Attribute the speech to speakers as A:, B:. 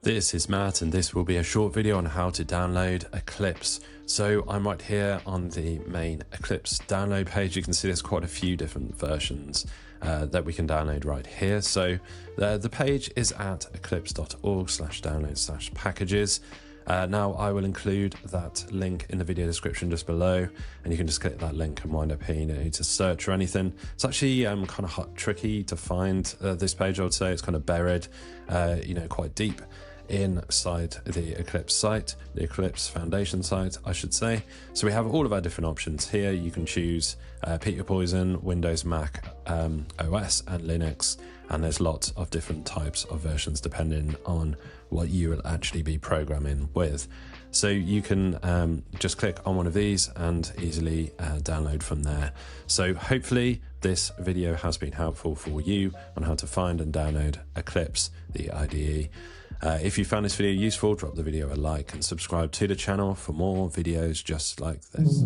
A: This is Matt, and this will be a short video on how to download Eclipse. So I'm right here on the main Eclipse download page. You can see there's quite a few different versions that we can download right here. So the page is at eclipse.org/download/packages. Now I will include that link in the video description just below, and you can just click that link and wind up here. You don't need to search or anything. It's actually kind of tricky to find this page. I would say it's kind of buried, quite deep inside the Eclipse site, the Eclipse Foundation site, I should say. So we have all of our different options here. You can choose Pick Your Poison, Windows, Mac, OS, and Linux, and there's lots of different types of versions depending on what you will actually be programming with. So you can just click on one of these and easily download from there. So hopefully this video has been helpful for you on how to find and download Eclipse, the IDE. If you found this video useful, drop the video a like and subscribe to the channel for more videos just like this.